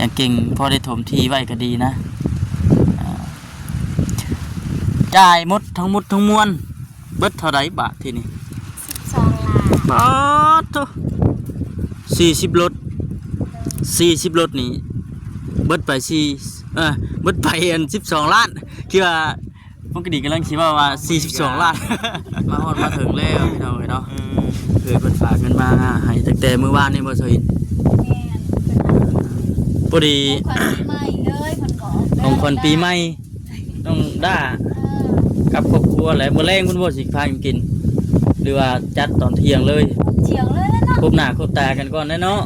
อย่างเก่งพอได้ถมทีไว้ก็ดีนะจ่ายหมดทั้งมวลเบิดเท่าไรบาททีนี้12 ล้านบาทโต40 รถนี่เบิดไปเบิดไปอัน12 ล้านคิดว่าปกติกำลังคิดว่า42 ล้านมาฮอดมาถึงแล้วพี่น้องเนาะเพิ่นฝากเงินมาให้ตั้งแต่มื้อวานนี่บ่ซอยพอดีของคนปีใหม่ต้องด่ากับครอบครัวแหละมื้อแรงเพิ่นบ่สิพากินหรือว่าจัดตอนเที่ยงเลยแล้วเนาะพบหน้าพบตากันก่อนเนาะ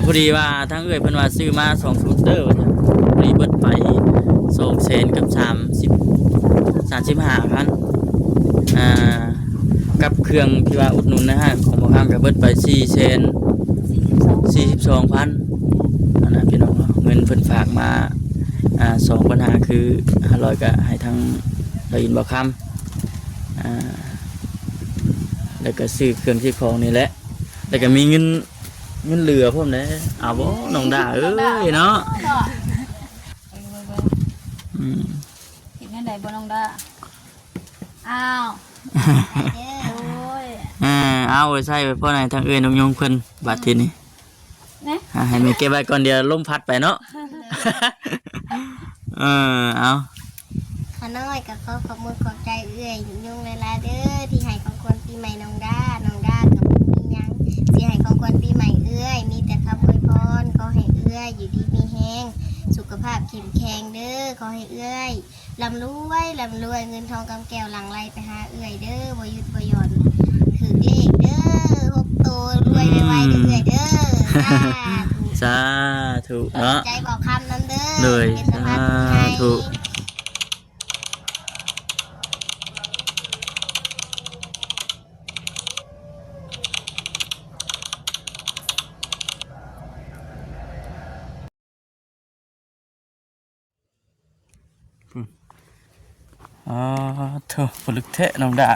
พอดีว่าทางเอ้ยเพิ่นว่าซื้อมา2สกูตเตอร์ว่าพอดีเบิดไป200,000กับ35,000กับเครื่องที่ว่าอุดหนุนนะฮะของบ่ค้างก็เบิดไป442,000อันนั้นพี่น้องเงินเพิ่นฝากมา2ปัญหาคือ500ก็ให้ทางได้ยินบ่คำแล้วก็ซื้อเครื่องซื้อของนี่แหละแล้วก็มีเงินเหลือพวกนี้เอาบ่น้องด่าเอ้ยเนาะเห็นได้บ่น้องด่าอ้าวโอ้ยเอาไว้ใส่ไว้พ่อไหนทางเอ้ยน้องยงเพิ่นบัดทีนี้ให้แม่เก็บไว้ก่อนเดี๋ยวลมพัดไปเนาะเอาขน้อยกับเขาขอบมือขอบใจเอื้อยยุ่งเวลาเด้อที่ให้ของคนปีใหม่น้องด้ากับมียังที่ให้ของคนปีใหม่เอื้อยมีแต่คำอวยพรขอให้เอื้อยอยู่ดีมีแห้งสุขภาพเข้มแข็งเด้อขอให้เอื้อยลำรวยเงินทองกำแก้วหลังไหลไปหาเอื้อยเด้อบ่หยุดบ่หย่อนถือเลขเด้อ6 ตัวรวยไวๆเอื้อยเด้อสาธุเนาะใจบอกคำนั้นเด้อเลยสาธุเถอะผลึกเทะน้องดา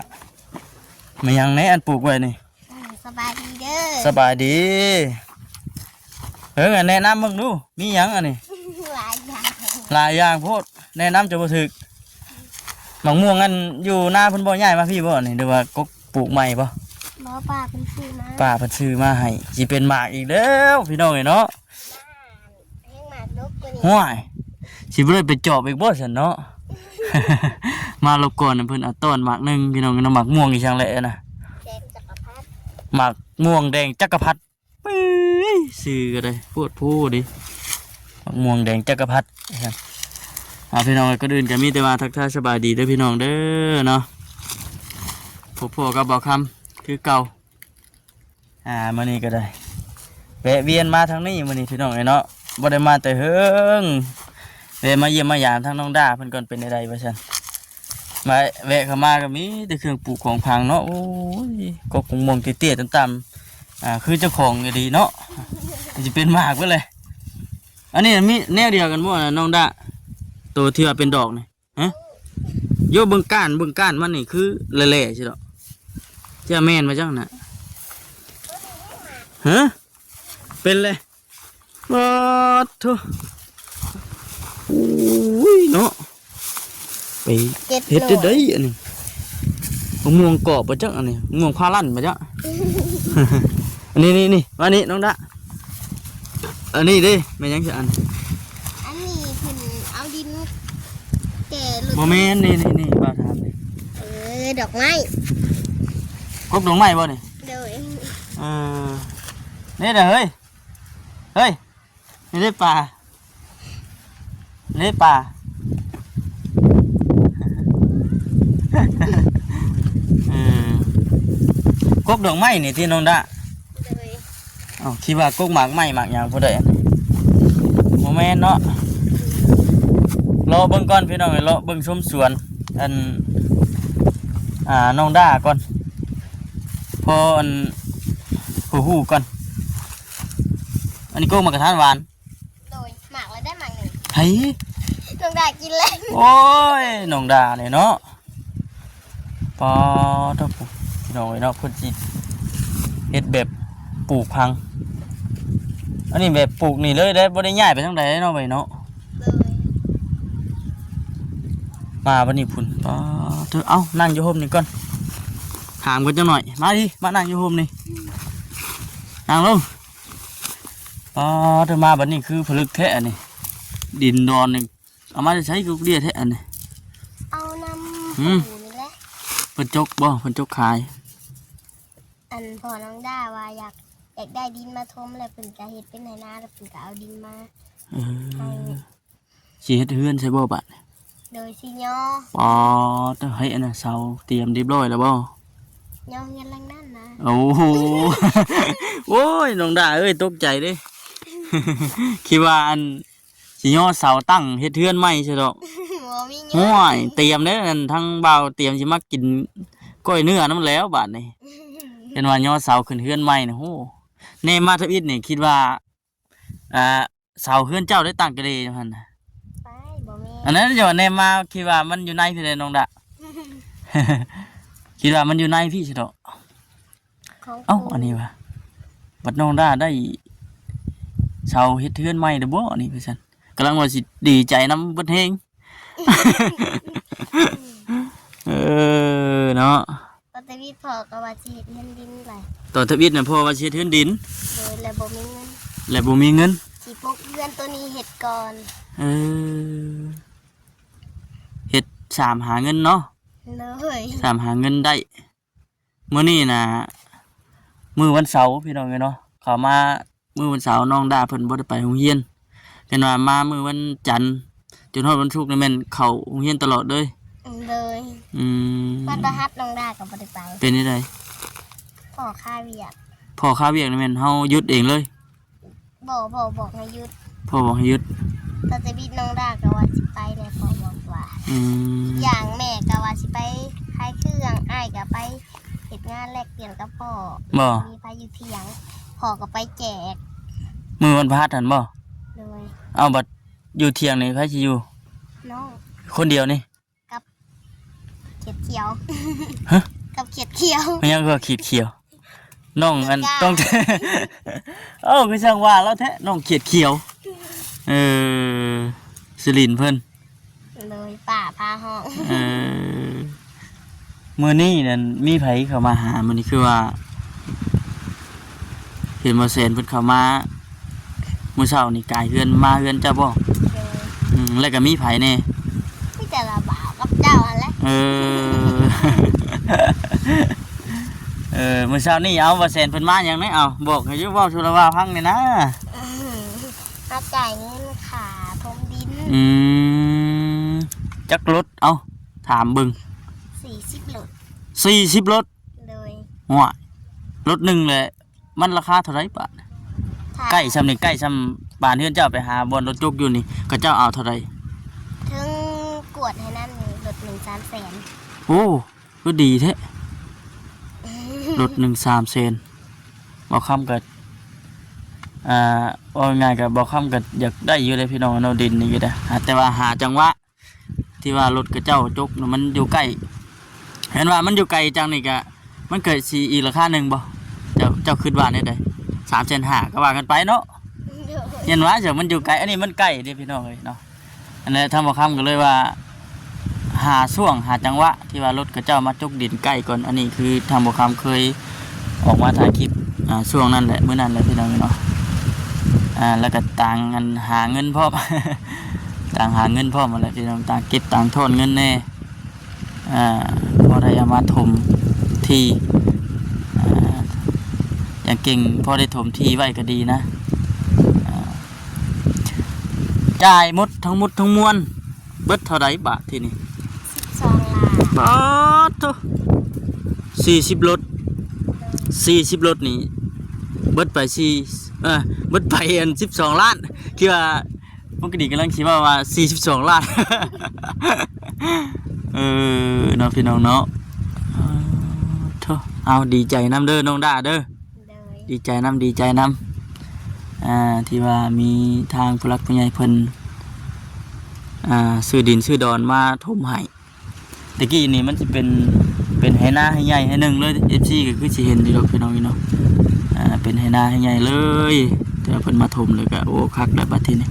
ไม่ยังไหนอันปลูกไว้นี่สบายดีเด้อสบายดีแนะนำมึงดูมียังอันนี้หลายอย่างโพดแนะนำจะบ่ถึกหมักม่วงอันอยู่หน้าเพิ่นบ่ใหญ่มาพี่บ่นี่หรือว่ากกปลูกใหม่บ่ป้าเพิ่นซื้อมาป้าเพิ่นซื้อมาให้สิเป็นหมากอีกแล้วพี่น้องเนาะห้วยสิบ่ได้ไปจอบอีกบ่ซั่นเนาะมาลบก่อนเพิ่นเอาต้นหมากนึงพี่น้องหมากม่วงอีจังแหละนะแดงจักรพรรดิหมากม่วงแดงจักรพรรดิปื้ยซื้อก็ได้พูดดิหมากม่วงแดงจักรพรรดิพี่น้องก็อื่นก็มีแต่ว่าทักทายสบายดีเด้อพี่น้องเด้อเนาะพ่อก็บอกคำคือเก่ามื้อนี้ก็ได้แวะเวียนมาทางนี้มื้อนี้พี่น้องเนาะบ่ได้มาแต่เฮิงแวะมาเยี่ยมมายามทางน้องด้าเพิ่นก่อนเป็นใดๆว่าซั่นมาแวะเข้ามาก็มีแต่เครื่องปลูกของพังเนาะโอ้ยก็คงมองเตี้ยๆต่ำๆคือเจ้าของก็ดีเนาะจะเป็นหมากไปเลยอันนี้มีแนวเดียวกันบ่น้องด้าตัวที่ว่าเป็นดอกนี่ฮะโยเบิ่งก้านมันนี่คือแหล่ๆใช่ดอกเจ้าแม่นมาจังน่ะฮะเป็นเลยว้าโธ่อุ้ยเนาะไปเฮ็ดได้อันนี้ม่วงกรอบมาจังอันนี้ม่วงพาลั่นมาจังอันนี้ว่านี่น้องดะอันนี้ดิไม่ยังจะอันนี้เพิ่นเอาดินแก่หลุดโมเมนต์นี่บ้าทานดอกไม้กบดอกไม้บ่นี่เด้อนี่เด้อเฮ้ยนี่ได้ปลากบดอกไม้นี่ที่น้องดะคิดว่ากบหมากไม้หมากอย่างพอได้โมเมนต์เนาะรอเบิ่งก่อนพี่น้องรอเบิ่งชมสวนอันน้องดาก่อนพออันหูก่อนอันนี้กบหมากกระทานหวานโดยหมากแล้วได้หมากหนึ่งเฮ้ยน้องดากินแล้วโอ้ยน้องดาเนี่ยเนาะปอทับพี่น้องเนาะคนจีเฮ็ดแบบปลูกพัง อันนี้แบบปลูกนี่เลยได้บ่ได้ย้ายไปทางใดเนาะไปเนาะ เลย มาบัดนี้พุ่นป้าเธอเอานั่งอยู่โฮมนี่ก่อนถามกันจังหน่อยมาดิมานั่งอยู่โฮมนี่นั่งลงป้าเธอมาบัดนี้คือผลึกแท้อันนี้ดินดอนนี่เอามาใช้กุกเดียแท้อันนี้ เอาน้ำปูนี่แหละ เพิ่นจกบ่เพิ่นจกขาย อันพอน้องด้าว่าอยากได้ดินมาทมแล้วเพิ่นก็เฮ็ดเป็นไหนาแล้วเพิ่นก็เอาดินมา เออสิเฮ็ดเฮือนใช่บ่บัด โดยสิย่อ อ๋อต้องให้อันน่ะเสาเตรียมเรียบร้อยแล้วบ่ ย่อเงินลังนั่นนะ โอ้โห โอ้ยน้องดาเอ้ยตกใจเด้ คิดว่าอันสิย่อเสาตั้งเฮ็ดเฮือนใหม่ใช่ดอก บ่มีเงิ ห้วยเตรียมเด้อนั่นทั้งบ่าวเตรียมสิมากินก้อยเนื้อนํแล้วบาดนี้เห็นว่าย่อเสาขึ้นเฮือนใหม่นะโหแน่มาทวิตนี่คิดว่าเสาเฮือนเจ้าได้ตั้งกันเลยหั่นน่ะ ไปบ่แม่ อันนั้นจะว่าแน่มาคิดว่ามันอยู่ในพี่ใดน้องดา คิดว่ามันอยู่ในพี่ใช่ดอก ของ เอ้าอันนี้วะบัดน้องดาได้เสาเฮ็ดเฮือนใหม่เด้อบ่อันนี้พี่ซั่นกำลังว่าสิดีใจนำเบิดเฮง เนาะ ปฏิวิทย์พอก็ว่าสิเฮ็ดเงินดินไป ตอนทวิตน่ะพ่อว่าสิเฮ็ดเฮือนดิน โดยแล้วบ่มีเงิน และบ่มีเงิน สิปลูกเงินตัวนี้เฮ็ดก่อน เออเฮ็ดสามหาเงินเนาะ เลย สามหาเงินได้มื้อนี้น่ะมื้อวันเสาร์พี่น้องเอ้ยเนาะเข้ามามื้อวันเสาร์น้องดาเพิ่นบ่ได้ไปโรงเรียนเห็นว่ามามื้อวันจันทร์จนฮอดวันศุกร์นี่แม่นเข้าโรงเรียนตลอดเลย เลย อืม วันประหัสน้องด้าก็บ่ได้ไป เป็นจังได๋ พ่อค่าเวียก พ่อค้าเวียกนี่แม่นเฮาหยุดเองเลย บอกให้หยุด พ่อบอกให้หยุด ปฏิวิทย์น้องด้าก็ว่าสิไปแล้วพ่อบอกว่า อืม อย่างแม่ก็ว่าสิไปขายเครื่องอ้ายก็ไปเฮ็ดงานแลกเปลี่ยนกับพ่อ บ่ มีพายุเถียงพ่อก็ไปแจก มื้อวันพฤหัสหั่นบ่ เลย เอาบัดอยู่เที่ยงนี่ไผสิอยู่ น้อง คนเดียวนี่ เขียดเขียว ฮะ กับเขียดเขียว มันยังก็ขีดเขียวน้องอัน ขีดก้า ต้อง เอ้าคือช่างว่าแล้วแท้น้องขีดเขียวเออสิรินเพิ่น เลยป่าพาห้อง เออมื้อนี้นั่นมีไผเข้ามาหามื้อนี้คือว่าเห็นบ่แซนเพิ่นเข้ามามื้อเช้านี่กายเฮือนมาเฮือนเจ้าบ่ เลย แล้วก็มีไผแน่ พี่แต่ละบ่าวกับเจ้าหั่นแหละ เออ มื้อเช้านี่เอาบ่แซนเพิ่นมาหยังไดเอาบอกให้อยู่เว้าสุรว่าพังนี่นะ มาจ่ายเงินขาพรมดิน จักรถเอาถามเบิ่ง 40โล 40รถ เลย หัวรถหนึงแหละมันราคาเท่าไหร่บาท ถ้า ใกล้ซำนี่ใกล้ซำบ้านเฮือนเจ้าไปหาบ่อนรถจุกอยู่นี่ก็เจ้าเอาเท่าไหร่ ถึงกวดให้นั่นนี่รถ1 3 0 0 0 โอ้ก็ดีแท้รถ1 3แสนบ่ค้ำก็ว่าง่ายก็บ่ค้ำก็อยากได้อยู่เลยพี่น้องเนาะดินนี่ก็ได้แต่ว่าหาจังหวะที่ว่ารถกับเจ้าจุกน่ะมันอยู่ใกล้เห็นว่ามันอยู่ไกลจังนี่ก็มันเกิดสิอีกราคาหนึงบ่เจ้าคิดว่าได้ใด3,500,000ก็ว่ากันไปเนาะ เห็นว่าเดี๋ยวมันอยู่ไกลอันนี้มันใกล้เด้พี่น้องเอ้ยเนาะอันนี้ทำบ่คำก็เลยว่าหาช่วงหาจังหวะที่ว่ารถกระเจ้ามาจกดินใกล้ก่อนอันนี้คือทำบ่คำเคยออกมาถ่ายคลิปช่วงนั้นแหละมื้อนั้นแหละพี่น้องเนาะแล้วก็ต่างกันหาเงินพร้อม ต่างหาเงินพร้อมมาแหละพี่น้องต่างเก็บต่างทอนเงินแน่พอได้เอามาถมที่อย่างเก่งพอได้ถมที่ไว้ก็ดีนะ จ่ายหมดทั้งมวลเบิดเท่าไรบาทที่นี่ 12 ล้าน บาทโต40รถนี่เบิดไปเบิดไปอัน12 ล้านคือว่าปกติกำลังคิดว่า42 ล้าน เนาะพี่น้องเนาะโธ่เอาดีใจนำเด้อน้องดาเด้อ เลย ดีใจนำที่ว่ามีทางผู้หลักผู้ใหญ่เพิ่นซื้อดินซื้อดอนมาถมให้ตะกี้นี่มันสิเป็นไหนาให้ใหญ่ให้หนึงเลย FC ก็คือสิเห็นอยู่ดอกพี่น้องเนาะเป็นไหนาให้ใหญ่เลยแต่ แต่เพิ่นมาถมเลยก็โอ้คักได้บัดทีนี้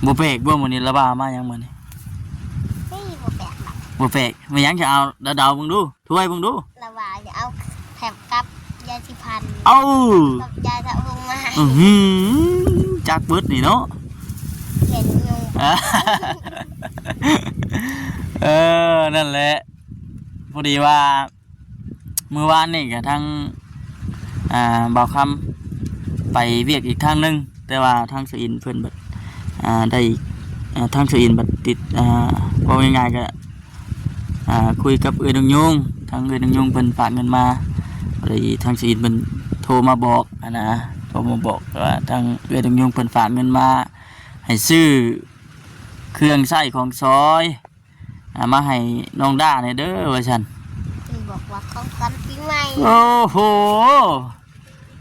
บ่แปลกบ่มื้อนี้ระบามาหยังมื้อนี้ นี่บ่แปลกหรอก บ่แปลกไม่หยังจะเอาเดาๆเบิ่งดูถ้วยเบิ่งดู ระว่าจะเอาแถมกับยาสีฟัน เอ้า กับยาสระผมมาให้ จักเบิดนี่เนาะ เห็นยุง นั่นแหละพอดีว่ามื้อวานนี่ก็ทั้งบ่าวคำไปเวียกอีกทางนึงแต่ว่าทางสอินเพิ่นบัดได้ทางสอินบัดติดว่าง่ายๆก็คุยกับเอื้อดงยงทางเอื้อดงยงเพิ่นฝากเงินมาเลยทางสอินเพิ่นโทรมาบอกนะโทรมาบอกว่าทางเอื้อดงยงเพิ่นฝากเงินมาให้ซื้อเครื่องใช้ของซอยมาให้น้องด้าเนี่ยเด้อว่าซั่น คือบอกว่าของขวัญปีใหม่ โอ้โห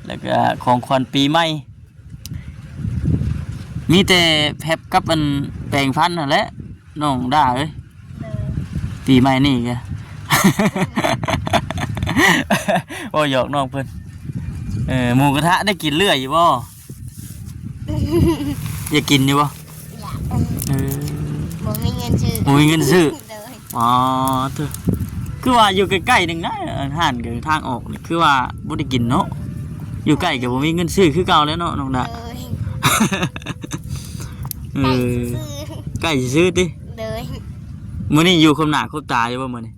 แล้วก็ของขวัญปีใหม่มีแต่แพบกับอันแปลงฟันนั่นแหละน้องด้าเอ้ย เลย ปีใหม่นี่แก โอ้ยหยอกน้องเพิ่นหมูกระทะได้กินเรื่อยอยู่บ่ อยากกินอยู่บ่ อยาก บ่ บ่มีเงินซื้อ บ่มีเงินซื้อ เลย อ๋อเถอะคือว่าอยู่ใกล้ๆนึงนะห้านกับทางออกนี่คือว่าบ่ได้กินเนาะอยู่ใกล้ก็บ่มีเงินซื้อคือเก่าแล้วเนาะน้องดา เลย เอ ไก่ อ ซื้อ ใกล้สิซื้อติ เลย มื้อนี้อยู่คมหน้าคมตาอยู่บ่มื้อนี้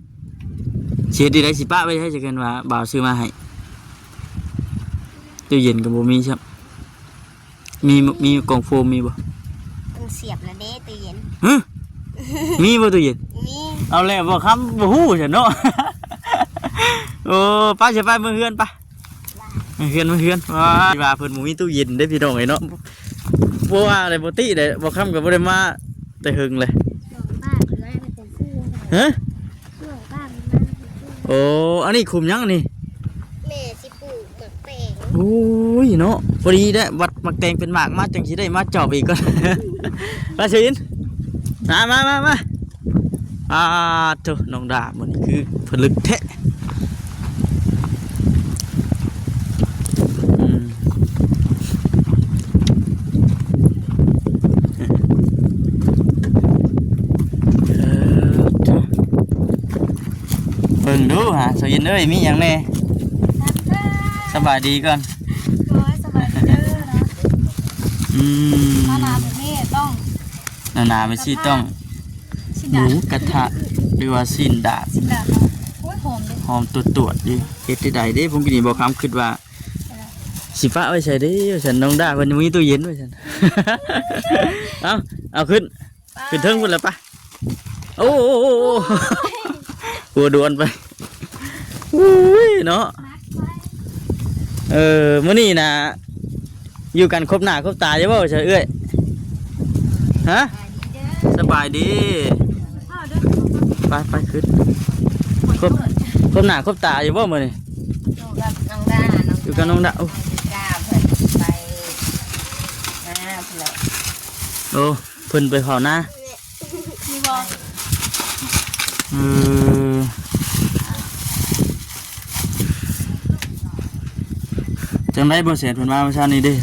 เสียดีได้สิป้าไว้ให้จักกันว่าบ่าวซื้อมาให้ตู้เย็นก็บ่มีครับมีกล่องโฟมมีบ่ ต้องเสียบแล้วเด้ตู้เย็น ฮะมีบ่ตู้เย็น มี เอาแล้วบ่คำบ่ฮู้ซั่นเนาะ โอ้ป้าสิไปมื้อเฮือนปะมื้อเฮือนว่าเพิ่นบ่มีตู้เย็นเด้พี่น้องเอ้ยเนาะบ่ว่าได้บ่ติได้บ่คำก็บ่ได้มาแต่หึงเลย หลวงป้าเป็นมาเป็นซื้อ ฮะ หลวงป้าเป็นมาเป็นซื้อ โอ้อันนี้คุมยังอันนี้ แม่สิปลูกหมักแตง โอ้ยเนาะพอดีได้วัดมักแตงเป็นหมากมาจังสิได้มาจอบอีกก่อน ราชินมาโธ่น้องดาบมันคือผลึกแท้อืมโถ่เบิ่งดูฮะสยินเอ้ยมีอย่างแน่สบายดีก่อน โอ้ยสบายดีเด้อเนาะ อืม มานาแบบนี้ต้อง หนาๆไปสิต้อง ชิ ห ดา มูกระทะหรือว่าสิ้นดาบ ชิดาเนาะโอ้ยหอมเลย หอมตรวจดิเฮ็ดได้ใดเด้ผมกินนี่บ่คำคิดว่าสิฟ้าไว้ใส่เด้ฉันน้องดาเพิ่นมีตู้เย็นไว้ฉัน เอาขึ้นเทิงพุ่นแล้วปะโอ้หัวดวนไปอุ้ยเนาะมื้อนี้น่ะอยู่กันครบหน้าครบตาใช่บ่ใช่เอ้ยฮะสบายดีไปขึ้นครบหน้าครบตาอยู่บ่มื้อนี้ อยู่กับน้องดา อยู่กับน้องดาโอ้ ดาเพิ่นไปนะเพิ่น โอ้เพิ่นไปเผาหน้า มีบ่ เออจังไดบ่เสียเพิ่นมาเมื่อเช้านี้เด้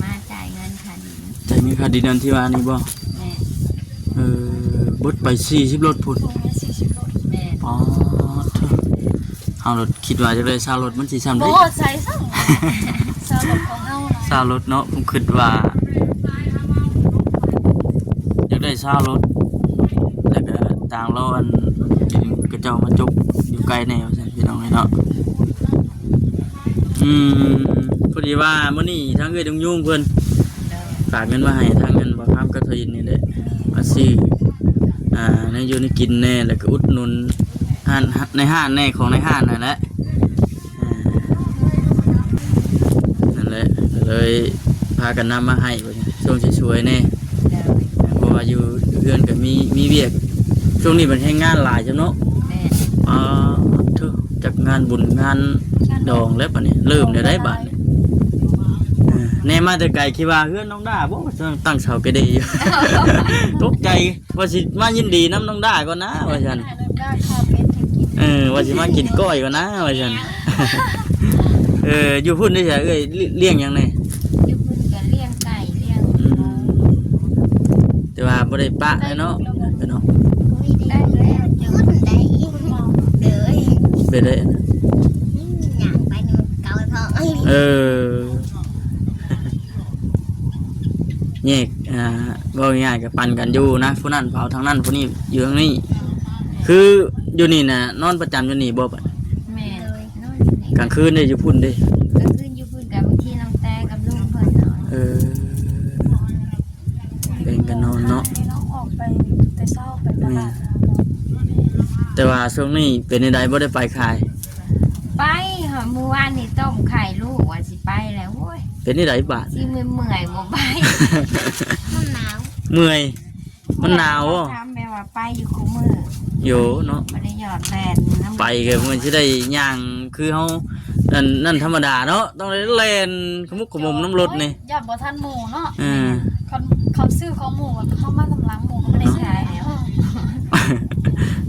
มาจ่ายเงินค่ะดิน ใจมีคดีนันที่ว่านี่บ่ แม่ บดไป40รถพุ่น ถุงละ40โล แม่ อ๋อเถอะเฮารถคิดว่าจะได้ซารถมันสิซ้ำ โอ้ ได้ ใส่สั่งสำหรับของเฮานะ ซารถเนาะผมคิดว่าอยากได้ซารถแล้วก็ต่างเราอันกระเจ้ามาจกอยู่ไกลแนวซั่นพี่น้องเนาะพอดีว่ามื้อนี้ทางเอ้ยดงยุ่งเพิ่นฝากเงินมาให้ทางเงินบ่ค้ำกับทยินนี่แหละมาซื้อในอยู่ในกินแน่แล้วก็อุดหนุนห้านในห้านแน่ของในห้านนั่นแหละนั่นแหละก็เลยพากันนำมาให้ช่วงสวยๆแน่เพราะว่าอยู่เพื่อนก็มีเวียกช่วงนี้มันแห้งงานหลายจังเนาะ แม่ เถอะจากงานบุญงานดองแล้วปะเนี่ยเริ่มได้บาทแน่มาแต่ไกลคิดว่าเพื่อนน้องด้าบ่ตั้งเสาก็ได้อยู่ ตกใจว่าสิมายินดีน้ำน้องด้าก่อนนะว่าฉัน ได้ข้าวเป็ดให้กิน ว่าสิมากินก้อยก่อนนะว่าฉัน อยู่พุ่นได้ใช่เอ้ยเลี้ยงหยังไง อยู่เพิ่นก็เลี้ยงไก่เลี้ยงหมู แต่ว่าบ่ได้ปะเลยเนาะเนาะ อุ้ยได้แล้วจุดได้เด้อ เป็นได้ อยากไปนู่นเกาทอง แยกก็ง่ายๆกับปั่นกันอยู่นะผู้นั้นเผาทางนั้นผู้นี้อยู่ทางนี้คืออยู่นี่น่ะนอนประจำอยู่นี่บ่ปะ แม่นอนอยู่นี่ กลางคืนได้อยู่พุ่นเด้ ก็คืนอยู่เพิ่นกับบางทีน้องแต่กับลุงเพิ่นนอน แบ่งกันนอนเนาะ น้องออกไปแต่เช้าไปตลาด แต่ว่าช่วงนี้เป็นใดบ่ได้ไปขาย ไปเหรอเมื่อวานนี่ต้มไข่ลูกว่าสิไปแล้วโว้ย เป็นใดบาท สิเมื่อยๆบ่ไป มันหนาว เมื่อยมันหนาว ทำแบบว่าไปอยู่คู่มือ อยู่เนาะ บ่ได้หยอดแฟนน้ำ ไปก็มันสิได้ย่างคือเฮานั่นธรรมดาเนาะต้องได้เล่นขมุกขมุมน้ำรถนี่ อย่าบ่ทันหมูเนาะ อืม เขาซื้อของหมูเข้ามาตำลังหมูก็ไม่ได้ใช้แล้ว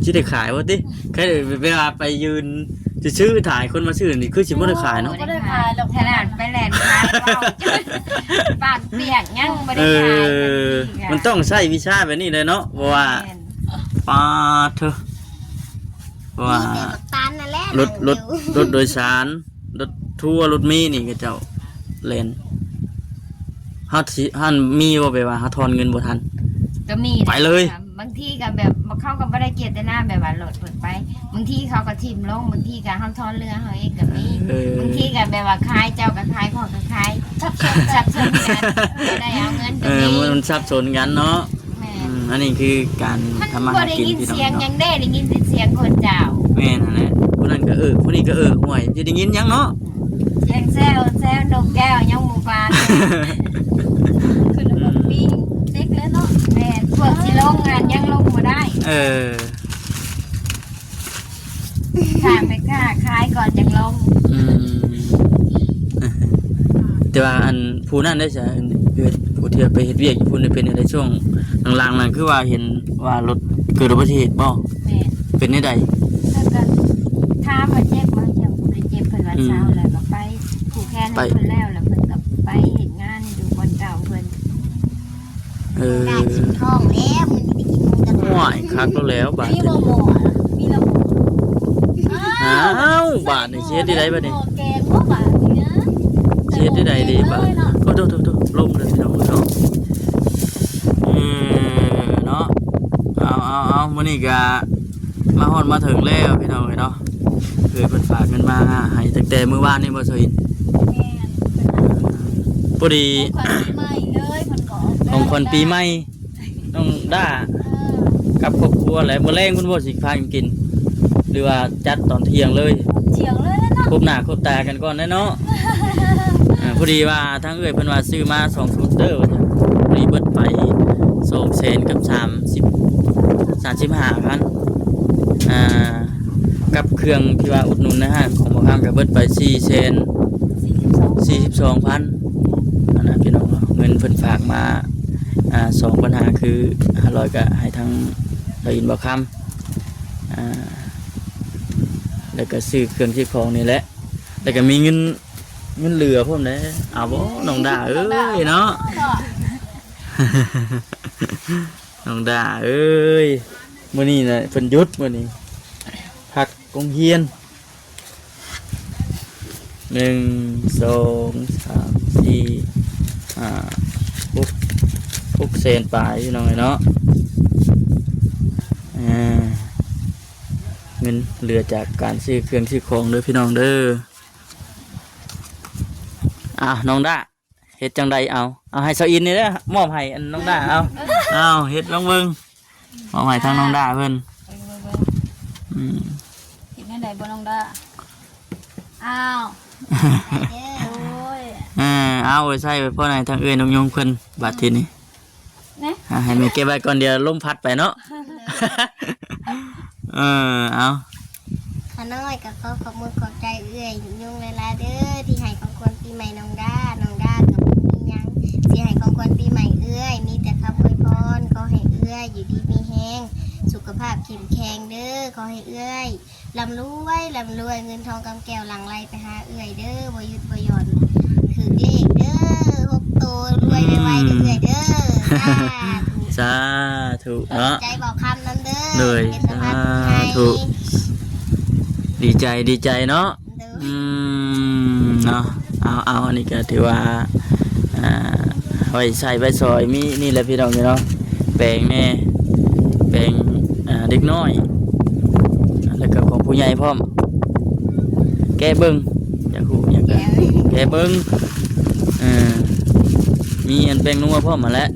สิได้ขายบ่ติแค่เวลาไปยืนจะซื้อถ่ายคนมาซื้อนี่คือสิบ่ได้ขายเนาะ บ่ได้ขายแล้ว ขนาดไปแลนด์ขายเว้าปากเปียกยังบ่ได้ขาย มันต้องใช้วิชาแบบนี้เลยเนาะเพราะว่าปาเถอะเพราะว่า มีแต่บักตาลนั่นแหละ รถโดยสารรถทัวร์รถเมีนี่ก็เจ้าเลนเฮาสิหันมีบ่ไปว่าเฮาทอนเงินบ่ทัน ก็มี ไปเลย บางทีก็แบบเขาก็บ่ได้เกียรติหน้าแบบว่าโหลดเปิดไปบางทีเขาก็ทิ่มลงบางทีก็เฮาทอนเรือเฮาเองก็มีบางทีก็แบบว่าขายเจ้าก็ขายของก็ขายชับชนกันบ่ได้เอาเงินก็มี มันสับสนกันเนาะ แม่ อันนี้คือการ มัน ทำมา บ่ หา ได้ กิน ยิน พี่น้อง เสียงหยั เนาะ งได้ยินแต่เสียงคนเจ้า แม่นั่นแหละผู้นั้นก็ผู้นี้ก็ห่วยจะได้ยินหยังเนาะ เสียงแซวนกแก้วยังหมู่บ้าน คือระบบปิ้งเล็กแล้วเนาะ แม่พวกสิลงงานยังลงบ่ได้ ถามไปค่าขายก่อนจังลง อืมแต่ว่าอันผู้นั้นได้ใช่ผู้ที่ไปเฮ็ดเวียกอยู่พุ่นได้เป็นในช่วงหลังๆนั้นคือว่าเห็นว่ารถเกิดอุบัติเหตุบ่ แม่ เป็นได้ใด ถ้าก็ถ้ามาเจ็บมาเจ็บบ่ได้เจ็บเพิ่นว่าเช้าแล้วก็ไปผูกแขนให้เพิ่นแล้วเพิ่นก็ไปเฮ็ดงานอยู่บนเก่าเพิ่น ได้กินทองแล้วมันจะได้กินหมูกระทะ ห่วยคักแล้วบาด มี นี้ โมมีระบบ อ้าวบาดนี่เฮ็ดได้ใดบัดนี้ แกงบ่บาทเนี่ย เฮ็ดได้ใดดีบาดโทษลมเลยพี่น้องเนาะเนาะเอามื้อนี้ก็มาฮอดมาถึงแล้วพี่น้องเนาะเพิ่นฝากเงินมาให้ตั้งแต่มื้อวานนี่บ่ซอยพอดี ใหม่เลยมันก็ ของคนปีใหม่น้องด้ากับครอบครัวแหละมื้อแรงคุณบ่สิพากิน หรือว่าจัดตอนเที่ยงเลย เฉียงเลยนะเนาะ พบหน้าพบตากันก่อนแน่เนาะพอดีว่าทางเอ้ยเพิ่นว่าซื้อมา2สกูตเตอร์ว่าซั่นพอดีเบิดไป200,000กับ35,000กับเครื่องที่ว่าอุดหนุนนะฮะของบ่ค้างก็เบิดไป442,000อันนั้นพี่น้องเนาะเงินเพิ่นฝากมา2ปัญหาคือ500ก็ให้ทางเราอินบ่ค้ำแล้วก็ซื้อเครื่องที่ของนี่แหละแล้วก็มีเงินเหลือพวกนี้เอาบ่น้องดาเอ้ยเนาะ น้องดาเอ้ยมื้อนี้น่ะเพิ่นหยุดมื้อนี้พักกงเฮียน1 2 3 4 5 6เซนปลายพี่น้องเนาะเงินเหลือจากการซื้อเครื่องซื้อของเด้อพี่น้องเด้อน้องด้าเฮ็ดจังใดเอาให้เซาอินนี่เด้อมอบให้อันน้องด้าเอาเฮ็ดลองเบิ่งมอบให้ทางน้องด้าเพิ่น เห็นได้บ่น้องด้า อ้าว เด้อ โอ้ย เอาไว้ใส่ไว้พ่อไหนทางเอ้ยน้องยงเพิ่นบัดทีนี้ นะ ให้แม่เก็บไว้ก่อนเดี๋ยวลมพัดไปเนาะ เอา ขาน้อยกับเขาขอบคุณขอบใจเอื้อยยุ่งเวลาเด้อที่ให้ของคนปีใหม่น้องด้ากับมียังที่ให้ของคนปีใหม่เอื้อยมีแต่คำอวยพรขอให้เอื้อยอยู่ดีมีแห้งสุข ขภาพเข้มแข็งเด้อขอให้เอื้อยร่ำรวยเงินทองกำแก้วหลังไหลไปหาเอื้อยเด้อบ่หยุดบ่หย่อนถือเลขเด้อ6ตัวรวยไวๆเอื้อยเด้อ สาธุเนาะ ใจบอกคำนั้นเด้อ เลย เป็นสะพานบุญให้ สาธุ ดีใจเนาะ เด้อ เนาะเอาอันนี้ก็ถือว่าไว้ใส่ไว้ซอยมีนี่แหละพี่น้องเนาะแปลงแม่แปลงเด็กน้อยแล้วก็ของผู้ใหญ่พร้อมแกเบิ้งอยากรู้อยากแกเบิ้งมีอันแปลงนัวพร้อมมาแล้ว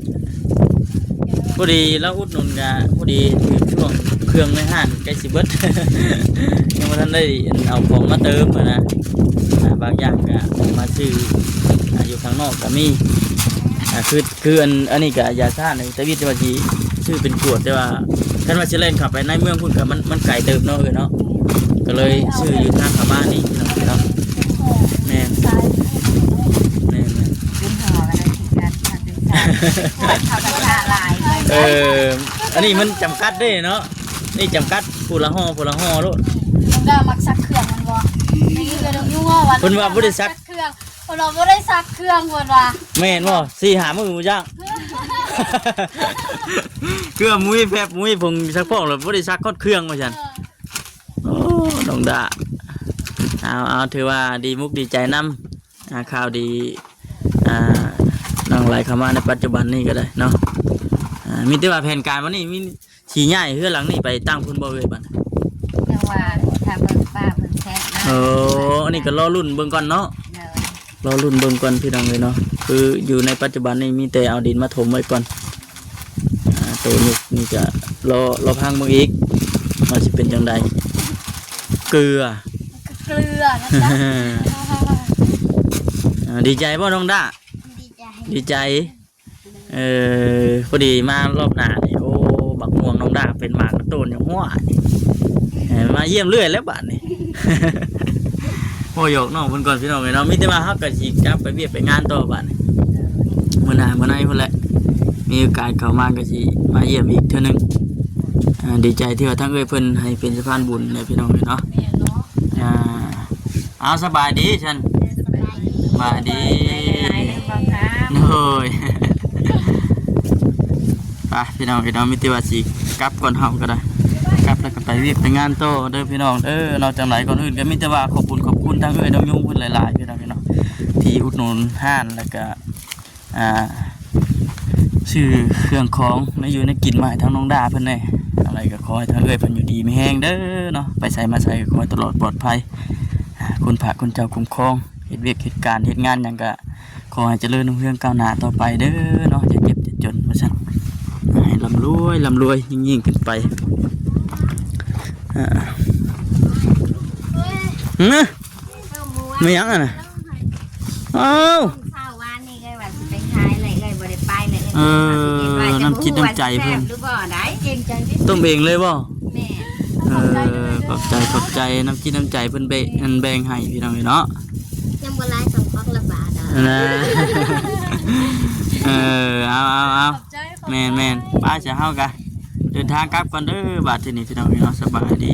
พอดีแล้วอุดหนุนกะพอดีถึงช่วงเครื่องในห้างใกล้สิเบิด ยังไม่ทันได้เอาของมาเติมนะบางอย่างก็มาซื้ออยู่ข้างนอกก็มีคืออันนี้ก็ยาซ่าในแต่วิทยาชีชื่อเป็นขวดแต่ว่าท่านว่าจะเล่นขับไปในเมืองพุ่นกับมันไก่เติมเนาะเนาะก็เลยชื่ออยู่ทางขาบ้านนี่เนาะแม่ เป็นห่อกันเลยคิดกันทางเป็นสายเขาจะละลายเลย อันนี้มันจำกัดได้เนาะนี่จำกัดผู้ละห่อลูก น้องดามักซักเครื่องมันบ่นี่คือน้องยุ่งว่า เพิ่นว่าบ่ได้ซัก เครื่องเพิ่นว่าบ่ได้ซักเครื่องเพิ่นว่า แม่นบ่4-5 มื้อบ่จัง เครื่องมุ้ยแพบมุ้ยผงซักฟอกแล้วบ่ได้ซักคอดเครื่องว่าซั่นโอ้น้องดาเอาถือว่าดีมุกดีใจนำข่าวดีน้องไหลเข้ามาในปัจจุบันนี้ก็ได้เนาะมีแต่ว่าแผนการวันนี้มีสิย้ายเฮือหลังนี้ไปตั้งพุ่นบ่เอ้ยบัด จังว่าถ้าเบิ่งป้าเบิ่งแท้นะ โอ้อันนี้ก็รอรุ่นเบิ่งก่อนเนาะ เด้อ รอรุ่นเบิ่งก่อนพี่น้องเลยเนาะคืออยู่ในปัจจุบันนี้มีแต่เอาดินมาถมไว้ก่อนตัวนี้นี่จะรอพังมืออีกว่าสิเป็นจังใดเกลือ เกลือนะจ๊ะ ดีใจป่ะน้องด้า ดีใจ ดีใจพอดีมารอบหน้านี่โอ้บักม่วงน้องด้าเป็นหมากระโตนอย่างหัวนี่มาเยี่ยมเรื่อยแล้วบ้านนี่ โอ้ยกน้องเพิ่นก่อนพี่น้องเลยเนาะมิแต่ว่าเฮาก็สิกลับไปเวียกไปงานต่อบ้านนี่มื้อหน้ามื้อไหนพุ่นแหละมีโอกาสเข้ามาก็สิมาเยี่ยมอีกเทื่อนึงดีใจที่ว่าทั้งเอ้ยเพิ่นให้เป็นสะพานบุญเลยพี่น้องเลยเนาะ แม่เนาะ เอาสบายดีฉันสบายดี หลายเลยบ่ครับ โอ้ย ไปพี่น้องมิติว่าสิกลับก่อนเฮาก็ได้กลับแล้วก็ไปเวียกไปงานโตเด้อพี่น้องนอกจากไหนก่อนอื่นก็มีแต่ว่าขอบคุณทั้งเอ้ยน้องยุ่งเพิ่นหลายๆพี่น้องที่อุดหนุนห้านแล้วก็ชื่อเครื่องของในอยู่ในกินมาให้ทั้งน้องดาเพิ่นแน่อะไรก็ขอให้ทั้งเอ้ยเพิ่นอยู่ดีไม่แห้งเด้อเนาะไปใส่มาใส่ก็ขอให้ตลอดปลอดภัยคุณพระคุณเจ้าคุ้มครองเฮ็ดเวียกเฮ็ดการเฮ็ดงานหยังก็ขอให้เจริญรุ่งเรืองก้าวหน้าต่อไปเด้อเนาะอย่าเจ็บอย่าจนว่าซั่นให้ร่ำรวยยิ่งขึ้นไปไม่ยังอ่ะนะเอ้า ข้าววานนี่ก็ว่าสิไปขายอะไรเลยบ่ได้ไปเลย น้ำจิตน้ำใจเพิ่น หรือบ่ได้ เก่งใจดิ ต้มเองเลยบ่ แม่ ขอบใจน้ำจิตน้ำใจเพิ่นแบ่งให้พี่น้องเนาะ ยังบ่หลาย2 พักละบาทอ่ะ นะเอา ขอบใจขอบใจ แม่นป้าจะเฮากันเดินทางกลับก่อนเด้อบาดที่นี่พี่น้องเนาะสบายดี